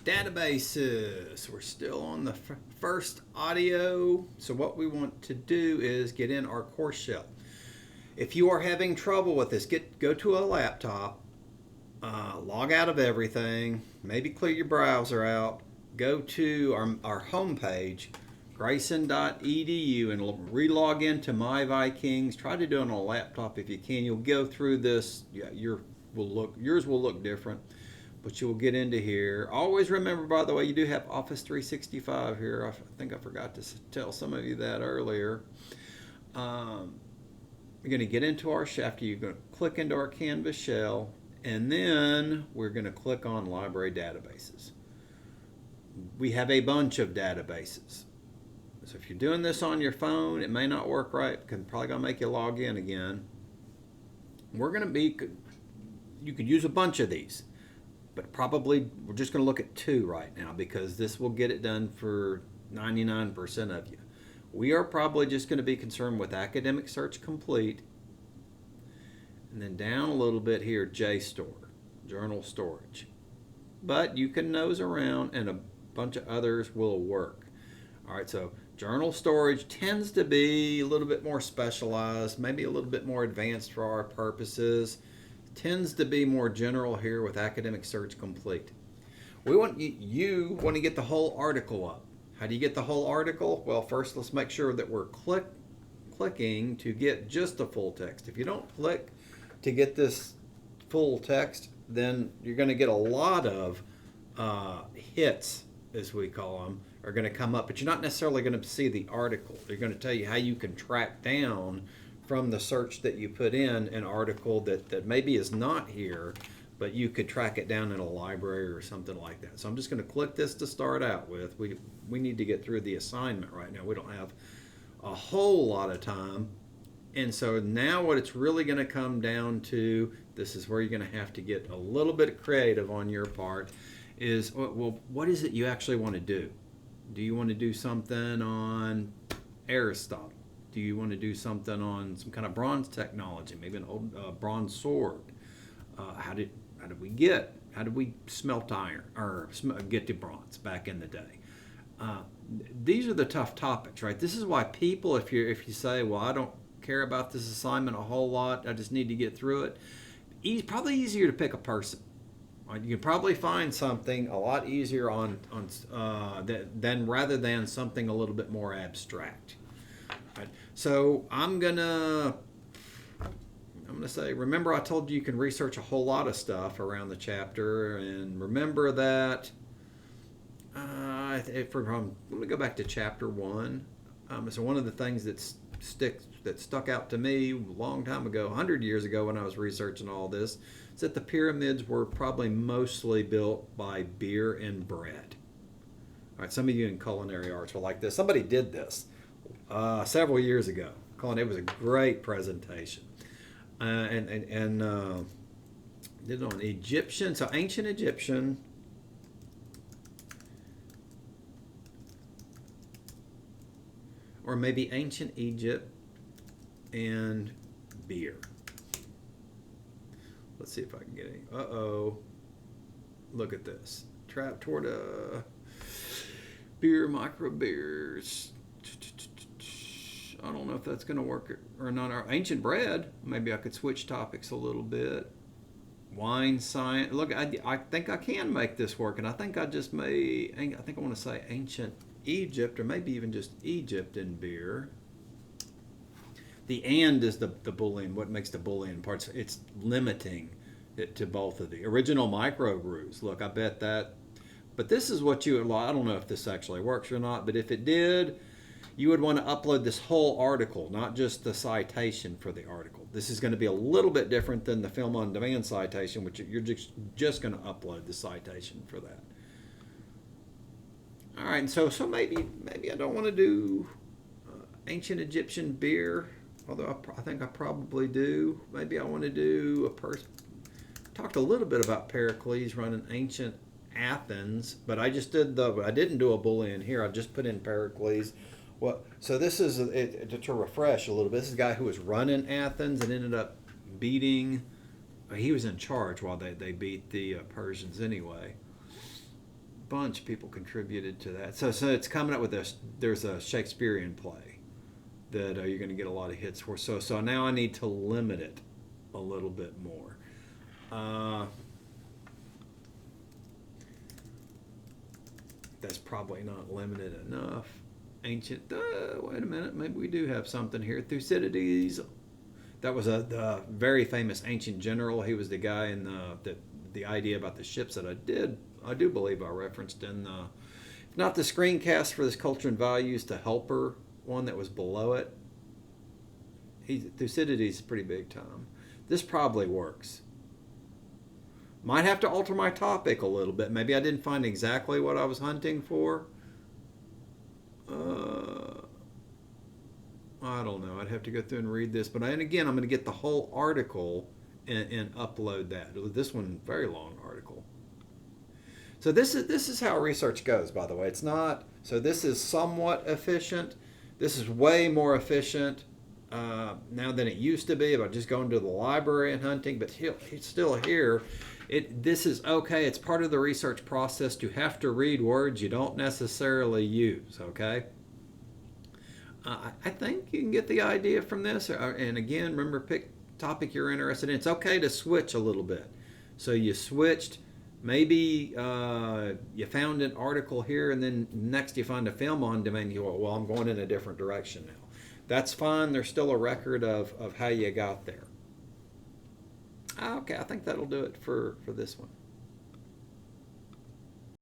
databases. We're still on the first audio. So what we want to do is get in our course shell. If you are having trouble with this, go to a laptop, log out of everything, maybe clear your browser out, go to our homepage, grayson.edu, and relog into MyVikings. Try to do it on a laptop if you can. You'll go through this. Yeah, yours will look different, but you'll get into here. Always remember, by the way, you do have Office 365 here. I think I forgot to tell some of you that earlier. We're going to get into our Shafter. You're going to click into our Canvas shell, and then we're going to click on Library Databases. We have a bunch of databases. So if you're doing this on your phone, it may not work right. It's probably going to make you log in again. You could use a bunch of these, but probably we're just going to look at two right now because this will get it done for 99% of you. We are probably just going to be concerned with Academic Search Complete, and then down a little bit here, JSTOR, Journal Storage. But you can nose around and a bunch of others will work. All right, so Journal Storage tends to be a little bit more specialized, maybe a little bit more advanced for our purposes. Tends to be more general here with Academic Search Complete. We want you want to get the whole article up. How do you get the whole article? Well, first let's make sure that we're clicking to get just the full text. If you don't click to get this full text, then you're going to get a lot of hits, as we call them, are going to come up, but you're not necessarily going to see the article. They're going to tell you how you can track down from the search that you put in an article that maybe is not here, but you could track it down in a library or something like that. So I'm just going to click this to start out with. We need to get through the assignment right now. We don't have a whole lot of time. And so now what it's really going to come down to, this is where you're going to have to get a little bit creative on your part, is, well, what is it you actually want to do? Do you want to do something on Aristotle? Do you want to do something on some kind of bronze technology, maybe an old bronze sword? How did we smelt iron or get to bronze back in the day? These are the tough topics, right? This is why people, if you say, well, I don't care about this assignment a whole lot, I just need to get through it. It's probably easier to pick a person. You can probably find something a lot easier than rather than something a little bit more abstract. Right. So I'm gonna say, remember I told you can research a whole lot of stuff around the chapter, and remember that. Let me go back to chapter 1. So one of the things that stuck out to me a long time ago, 100 years ago when I was researching all this, is that the pyramids were probably mostly built by beer and bread. All right, some of you in culinary arts will like this. Somebody did this several years ago. It was a great presentation. And did it on Egyptian, so ancient Egyptian. Or maybe ancient Egypt and beer. Let's see if I can get any. Look at this. Trap Torta. Beer, micro beers. I don't know if that's going to work or not. Our ancient bread. Maybe I could switch topics a little bit. Wine science. Look, I think I can make this work, and I think I want to say ancient Egypt, or maybe even just Egypt and beer. The and is the Boolean. What makes the Boolean parts? It's limiting it to both of the original micro brews. Look, I bet that. But this is what I don't know if this actually works or not, but if it did, you would want to upload this whole article, not just the citation for the article. This is going to be a little bit different than the film on demand citation, which you're just going to upload the citation for that. All right, so maybe I don't want to do ancient Egyptian beer, although I think I probably do. Maybe I want to do talked a little bit about Pericles running ancient Athens, but I didn't do a Boolean here. I just put in Pericles. Well, so this is to refresh a little bit. This is a guy who was running Athens and ended up beating. He was in charge while they beat the Persians anyway. bunch of people contributed to that. So it's coming up with this. There's a Shakespearean play that you're going to get a lot of hits for. So now I need to limit it a little bit more. That's probably not limited enough. Ancient. Wait a minute. Maybe we do have something here. Thucydides. That was the very famous ancient general. He was the guy in the idea about the ships that I do believe I referenced in if not the screencast for this Culture and Values, the helper one that was below it. Thucydides is pretty big time. This probably works. Might have to alter my topic a little bit. Maybe I didn't find exactly what I was hunting for. I don't know. I'd have to go through and read this. And again, I'm going to get the whole article and upload that. This one, very long article. So this is how research goes, by the way. It's not, so this is somewhat efficient. This is way more efficient now than it used to be about just going to the library and hunting. But still here, this is okay. It's part of the research process to have to read words you don't necessarily use, okay? I think you can get the idea from this. And again, remember, pick topic you're interested in. It's okay to switch a little bit. So you switched. Maybe you found an article here, and then next you find a film on demand. You go, well, I'm going in a different direction now. That's fine. There's still a record of how you got there. Okay, I think that'll do it for this one.